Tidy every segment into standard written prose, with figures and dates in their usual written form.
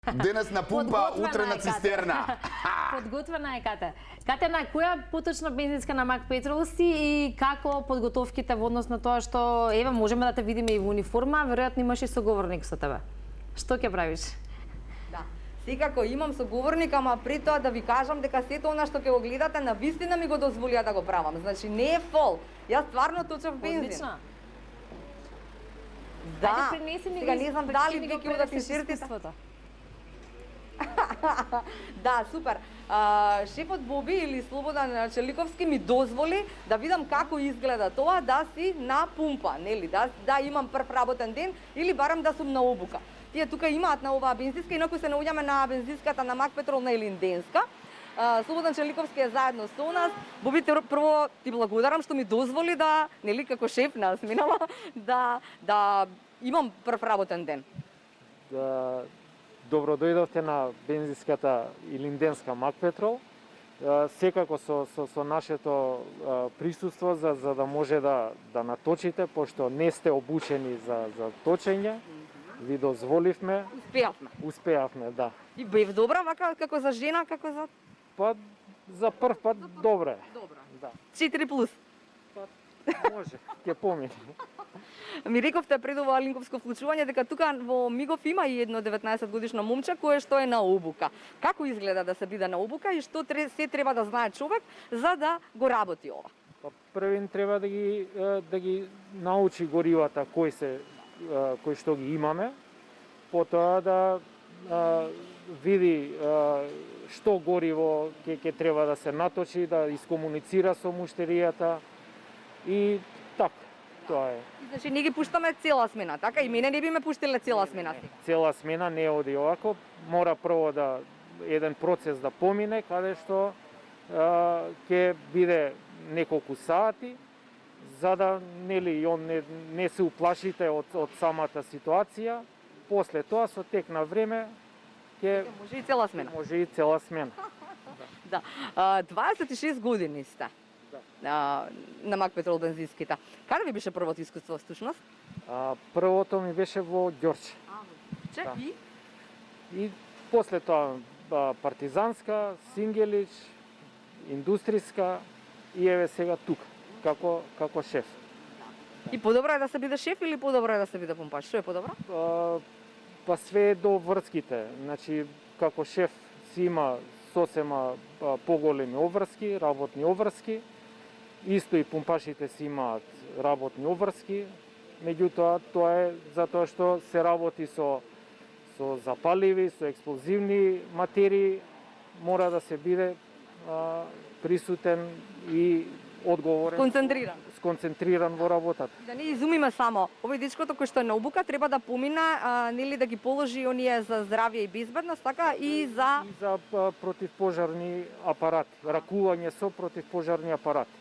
Денес на пумпа, утре на цистерна. Подготвена е Кате. Кате, на која поточна бензинска на Мак Петрол си и како подготовките во однос на тоа што еве можеме да те видиме и во униформа, веројатно имаш и соговорник со тебе. Што ќе правиш? Да. Секако имам соговорник, ама при тоа да ви кажам дека сето она што ќе го гледате на вистина ми го дозволија да го правам. Значи не е фол. Јас стварно точав бензин. Одлично. Да. Ајде, принеси ми Сега го, не знам причини дали го веќе одат пренесеш тиширтите. искуството. Да, супер. Шефот Боби или Слободан Челиковски ми дозволи да видам како изгледа тоа да си на пумпа, нели? Да имам прв работен ден или барам да сум на обука. Тие тука имаат на оваа бензинска, инаку се наоѓаме на бензинската на Мак Петрол на Илинденска. Слободан Челиковски е заедно со нас. Боби, прво ти благодарам што ми дозволи да, нели, како шеф на сменава, да имам прв работен ден. Добро дојдовте на бензинската Илинденска Мак Петрол. Секако со нашето присуство за да може да наточите, пошто не сте обучени за точење. Ви дозволивме. Успеавме, да. И бев добра вака како за жена, како за Па за прв пат добре. добра. Да. 4+. Може, ќе помине. Ми рековте пред ова линковско вклучување дека тука во Мигов има и едно 19 годишно момче кое што е на обука. Како изгледа да се биде на обука и што се треба да знае човек за да го работи ова? Па првин треба да ги научи горивата кои што ги имаме, потоа да види што гориво ќе треба да се наточи, да искомуницира со муштеријата и така. Тоа е. Значи не ги пуштаме цела смена, така? И мене не би ме пуштиле цела смена. Цела смена не оди овако, мора прво да еден процес да помине каде што ќе биде неколку сати, за да нели он не се уплашите од самата ситуација. После тоа со тек на време ќе Може и цела смена. може и цела смена. Да. 26 години сте. На Мак Петрол бензинските. Каде ви беше првото искуство всушност? Првото ми беше во Ѓорче. Че Да. и И после тоа партизанска, Сингелич, индустријска и еве сега тука како шеф. подобро е да се биде шеф или подобро е да се биде помпач? Што е подобро? Па све е до врските. Значи, како шеф си има сосема поголеми обврски, работни обврски. Исто и пумпашите си имаат работни обврски. Меѓутоа, тоа е затоа што се работи со запаливи, со експлозивни материи, мора да се биде присутен и одговорен, сконцентриран во работата. Да не изумиме само, овој дечкото кој што е на обука треба да помине, нели да ги положи оние за здравје и безбедност, така и за противпожарни апарати, ракување со противпожарни апарати.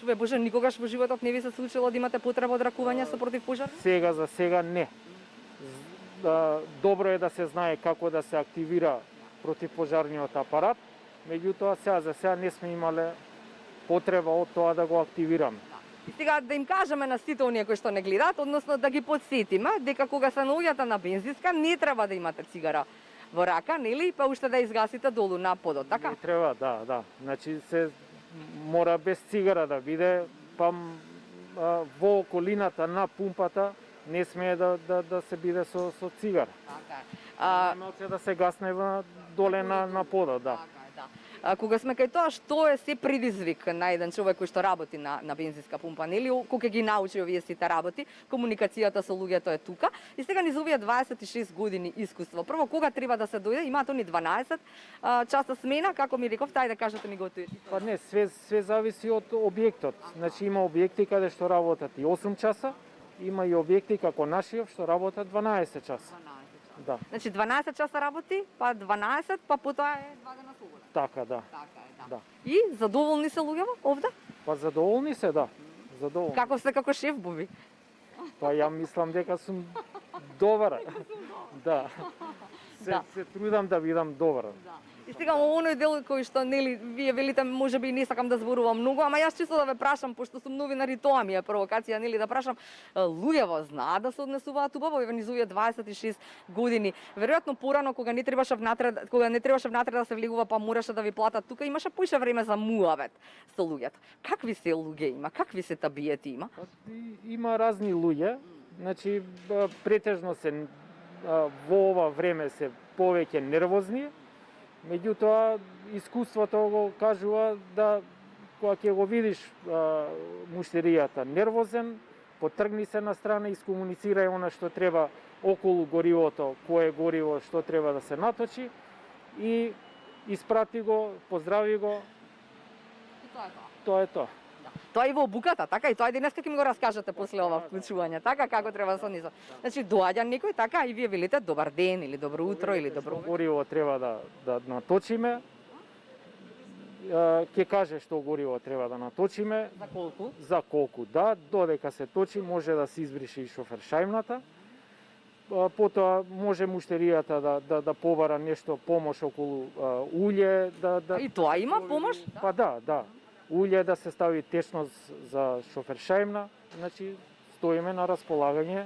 Чове Боже, никогаш во животот не ви се случило да имате потреба од ракување со противпожар? Сега за сега не. Добро е да се знае како да се активира противпожарниот апарат, меѓутоа сега за сега не сме имале потреба од тоа да го активираме. И сега да им кажеме на сите оние кои што не гледаат, односно да ги подсетиме дека кога се наоѓате на бензинска не треба да имате цигара во рака, нели, па уште да изгасите долу на подот, така? Не треба, да. Значи се мора без цигара да биде, па во околината на пумпата не смее да се биде со цигара. Така Иначе да се гасне доле на подот, да. Кога сме кај тоа, што е се предизвик на еден човек кој што работи на бензинска пумпа, нели, кога ги научи овие сите работи, комуникацијата со луѓето е тука, и сега низ овие 26 години искуство. Прво, кога треба да се дојде, имаат они 12 часа смена, како ми рековте, ајде кажете ми го тоа. Па не, све зависи од објектот. Значи има објекти каде што работат и 8 часа, има и објекти како нашиот што работат 12 часа. Да. Значи 12 часа работи, па 12, па потоа е 2 дена слободен. Така, да. Така е, Да. И задоволни се луѓето овде? Па задоволни се, да. Задоволни. Како сте како шеф, Боби? Па ја мислам дека сум добар. Да. Се трудам да бидам добар. И И сега оној дел кој што нели вие велите можеби не сакам да зборувам многу, ама јас чисто да ве прашам пошто сум новинар и тоа ми е провокација нели да прашам луѓето знаат да се однесуваат убаво, еве низовие 26 години. Веројатно порано кога не требаше внатре да се влегува па мораше да ви платат, тука имаше поише време за муавет со луѓето. Какви се луѓе има? Какви се табиети има? Има разни луѓе, значи претежно се во ова време се повеќе нервозни, меѓутоа искуството го кажува да кога ќе го видиш муштеријата нервозен, потргни се на страна, искомуницирај она што треба околу горивото, кое гориво што треба да се наточи и испрати го, поздрави го. Тоа е тоа. Тоа и во обуката, така и тоа денеска ќе ми го раскажете после ова вклучување, така како треба да се однесува. Значи доаѓа некој така и вие велите добар ден или добро утро или добро гориво треба да наточиме. Ќе каже што гориво треба да наточиме. За колку? За колку, да. Додека се точи може да се избрише и шофер шајмната. Потоа може муштеријата да побара нешто помош околу улје. И тоа има помош? Па да. Улје да се стави течност за шофер шајмна, значи стоиме на располагање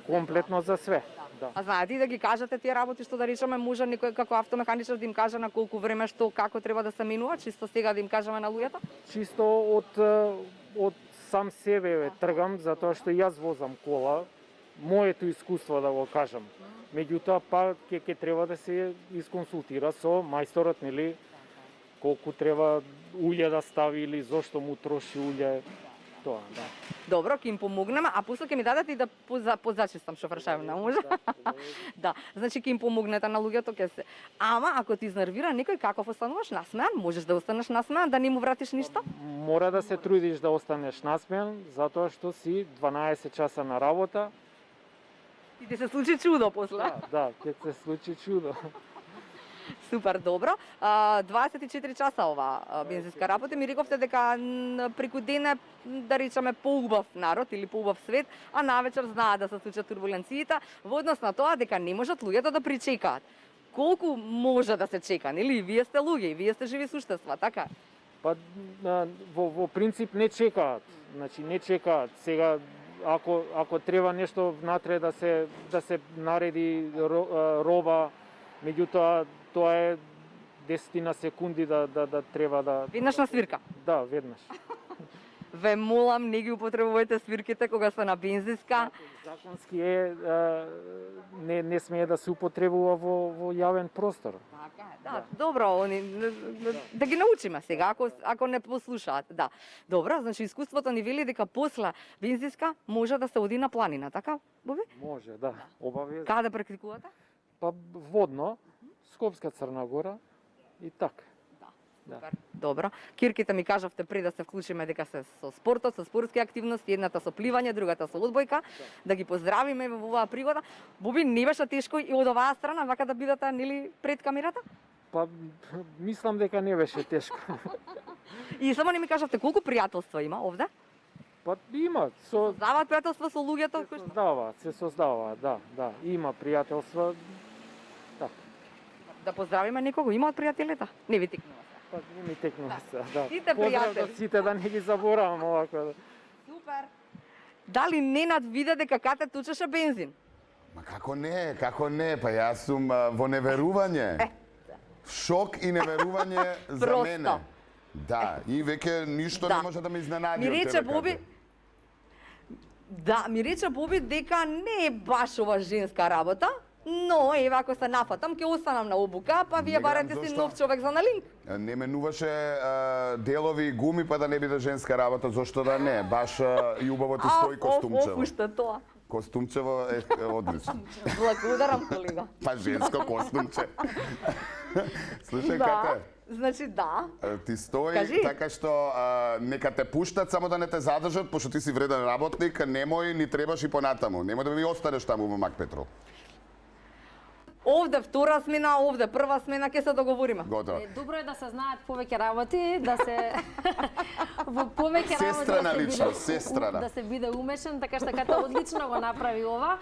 комплетно за све. Да. А знаете и да ги кажете тие работи што да речеме може некој како автомеханичар да им каже на колку време што како треба да се минува, чисто сега да им кажеме на луѓето? Чисто од сам себе тргам затоа што јас возам кола, моето искуство да го кажам. Меѓутоа па ќе треба да се исконсултира со мајсторот, нели, колку треба улје да стави или зошто му троши улје. Тоа, да. Добро, ќе им помогнеме, а после ќе ми дадете и да позачистам шофер шајмна, може? Да, значи ќе им помогнете на луѓето, ќе се. Ама ако ти изнервира некој, каков остануваш насмеан? Можеш да останеш насмеан, да не му вратиш ништо? Мора да се трудиш да останеш насмеан, затоа што си 12 часа на работа. И ти се случи чудо после. Да, ќе се случи чудо. Супер, добро. 24 часа ова бензинска работа. Ми рековте дека преку ден е, да речеме, поубав народ или поубав свет, а навечер знаат да се случат турбуленциите, во однос на тоа дека не можат луѓето да причекаат. Колку може да се чека, нели? Вие сте луѓе, вие сте живи суштества, така? Па во принцип не чекаат. Значи не чекаат. Сега ако треба нешто внатре да се нареди роба, меѓутоа тоа е 10 на секунди да треба да... Веднаш на свирка? Да, веднаш. Ве молам, не ги употребувајте свирките кога се на бензинска. Законски е, не смее да се употребува во јавен простор. Така е, да. Добро, да ги научиме сега, ако не послушаат. Да. Добро, значи искуството ни вели дека после бензинска може да се оди на планина, така, Боби? Може, да, обавезно. Каде практикувате? Па водно, Скопска Црна Гора и така. Супер. Добро. Кирките ми кажавте пред да се вклучиме дека се со спортот, со спортски активности, едната со пливање, другата со одбојка, да ги поздравиме во оваа пригода. Боби, не беше тешко и од оваа страна вака да бидете нели пред камерата? Па мислам дека не беше тешко. И само не ми кажавте колку пријателства има овде? Па има, Создаваат пријателства со луѓето кои што се создава, да. Има пријателства. Да поздравиме некого, имаат пријателите? Не ви текнува. Па не ми текнува се, да. Сите пријатели. Сите да не ги заборавам овако. Супер. Дали Ненад виде дека Кате тучеше бензин? Ма како не, па јас сум во неверување. Шок и неверување за мене. Да, и веќе ништо не може да ме изненади. Ми рече Боби, ми рече Боби дека не е баш ова женска работа, но еве ако се нафатам ќе останам на обука, па вие барате си нов човек за налинк. Не менуваше делови и гуми па да не биде женска работа, зошто да не? Баш и убаво ти стои костумчево. Уште тоа. Костумчево е одлично. Благодарам, колега. Па женско костумче. Слушај, Да, Кате. значи да. Ти стои Кажи. така што нека те пуштат, само да не те задржат, пошто ти си вреден работник, немој ни требаш и понатаму. Немој да ми останеш таму во Мак Петрол. Овде втора смена, овде прва смена, ќе се договориме. Готово. Добро е да се знаат повеќе работи, да се во повеќе работи Сестрана личност, сестрана. да се биде умешен, така што Ката одлично го направи ова.